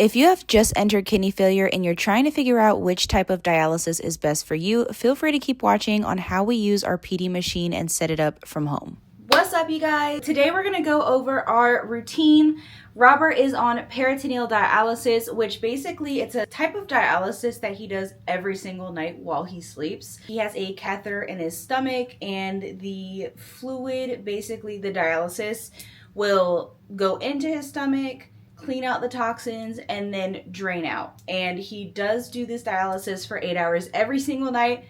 If you have just entered kidney failure and you're trying to figure out which type of dialysis is best for you, feel free to keep watching on how we use our PD machine and set it up from home. What's up, you guys? Today we're gonna go over our routine. Robert is on peritoneal dialysis, which basically it's a type of dialysis that he does every single night while he sleeps. He has a catheter in his stomach, and the fluid, basically the dialysis, will go into his stomach, clean out the toxins, and then drain out. And he does do this dialysis for 8 hours every single night.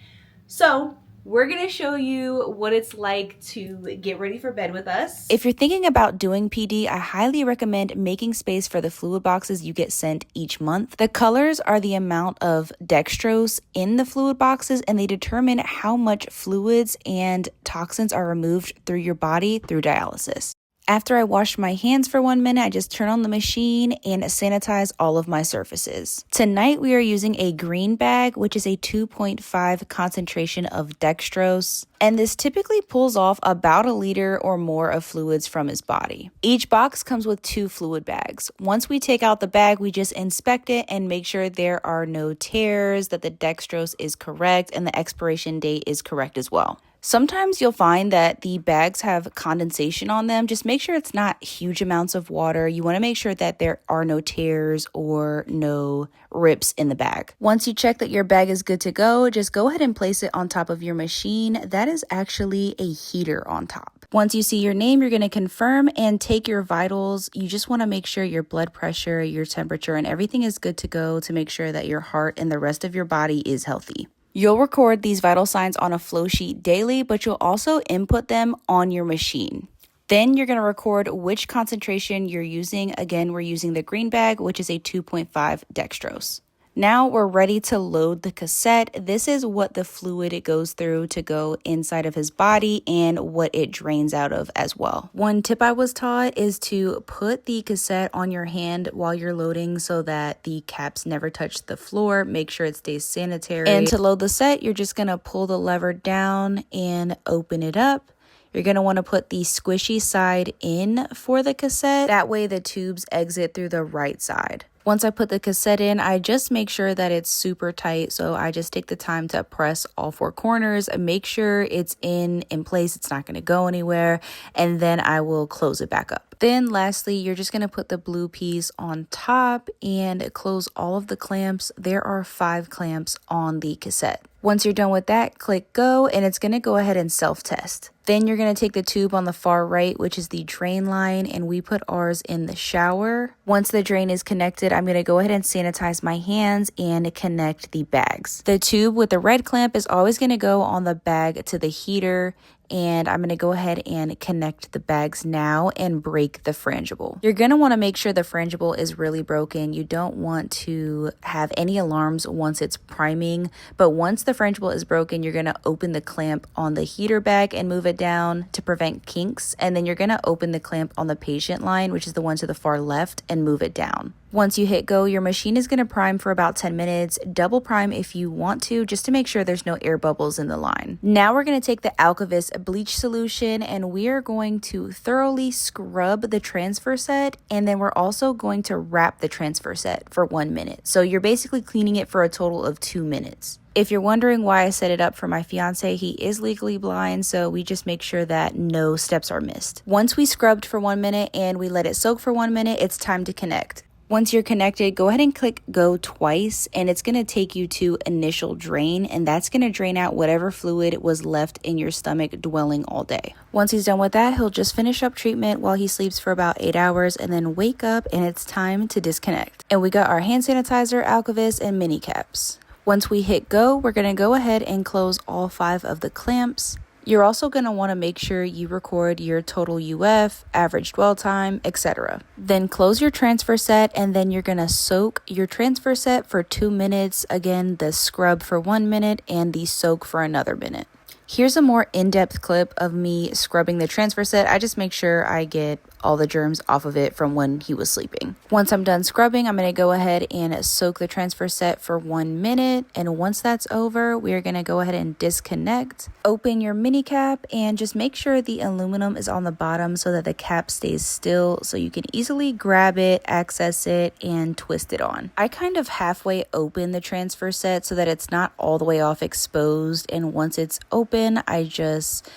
So we're gonna show you what it's like to get ready for bed with us. If you're thinking about doing PD, I highly recommend making space for the fluid boxes you get sent each month. The colors are the amount of dextrose in the fluid boxes, and they determine how much fluids and toxins are removed through your body through dialysis. After I wash my hands for 1 minute, I just turn on the machine and sanitize all of my surfaces. Tonight, we are using a green bag, which is a 2.5 concentration of dextrose, and this typically pulls off about 1 liter or more of fluids from his body. Each box comes with 2 fluid bags. Once we take out the bag, we just inspect it and make sure there are no tears, that the dextrose is correct, and the expiration date is correct as well. Sometimes you'll find that the bags have condensation on them. Just make sure it's not huge amounts of water. You want to make sure that there are no tears or no rips in the bag. Once you check that your bag is good to go, just go ahead and place it on top of your machine. That is actually a heater on top. Once you see your name, you're going to confirm and take your vitals. You just want to make sure your blood pressure, your temperature, and everything is good to go to make sure that your heart and the rest of your body is healthy. You'll record these vital signs on a flow sheet daily, but you'll also input them on your machine. Then you're going to record which concentration you're using. Again, we're using the green bag, which is a 2.5 dextrose. Now we're ready to load the cassette. This is what the fluid it goes through to go inside of his body and what it drains out of as well. One tip I was taught is to put the cassette on your hand while you're loading so that the caps never touch the floor. Make sure it stays sanitary. And to load the set, you're just going to pull the lever down and open it up. You're going to want to put the squishy side in for the cassette. That way the tubes exit through the right side. Once I put the cassette in, I just make sure that it's super tight. So I just take the time to press all 4 corners and make sure it's in place. It's not going to go anywhere. And then I will close it back up. Then lastly, you're just going to put the blue piece on top and close all of the clamps. There are 5 clamps on the cassette. Once you're done with that, click go, and it's going to go ahead and self-test. Then you're going to take the tube on the far right, which is the drain line, and we put ours in the shower. Once the drain is connected, I'm going to go ahead and sanitize my hands and connect the bags. The tube with the red clamp is always going to go on the bag to the heater, and I'm going to go ahead and connect the bags now and break the frangible. You're going to want to make sure the frangible is really broken. You don't want to have any alarms once it's priming, but once the frangible is broken, you're going to open the clamp on the heater bag and move it down to prevent kinks, and then you're going to open the clamp on the patient line, which is the one to the far left, and move it down. Once you hit go, your machine is going to prime for about 10 minutes. Double prime if you want to, just to make sure there's no air bubbles in the line. Now we're going to take the Alkavis bleach solution, and we are going to thoroughly scrub the transfer set, and then we're also going to wrap the transfer set for 1 minute. So you're basically cleaning it for a total of 2 minutes. If you're wondering why I set it up for my fiance, he is legally blind, so we just make sure that no steps are missed. Once we scrubbed for 1 minute and we let it soak for 1 minute, it's time to connect. Once you're connected, go ahead and click go twice, and it's going to take you to initial drain, and that's going to drain out whatever fluid was left in your stomach dwelling all day. Once he's done with that, he'll just finish up treatment while he sleeps for about 8 hours and then wake up, and it's time to disconnect. And we got our hand sanitizer, Alkavis, and mini caps. Once we hit go, we're going to go ahead and close all 5 of the clamps. You're also going to want to make sure you record your total UF, average dwell time, etc. Then close your transfer set, and then you're going to soak your transfer set for 2 minutes. Again, the scrub for 1 minute and the soak for another minute. Here's a more in-depth clip of me scrubbing the transfer set. I just make sure I get all the germs off of it from when he was sleeping. Once I'm done scrubbing, I'm going to go ahead and soak the transfer set for 1 minute. And once that's over, we're going to go ahead and disconnect. Open your mini cap and just make sure the aluminum is on the bottom so that the cap stays still so you can easily grab it, access it, and twist it on. I kind of halfway open the transfer set so that it's not all the way off exposed, and once it's open, I just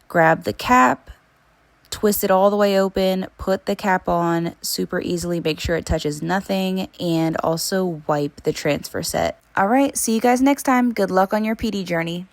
grab the cap, twist it all the way open, put the cap on super easily, make sure it touches nothing, and also wipe the transfer set. All right, see you guys next time. Good luck on your PD journey.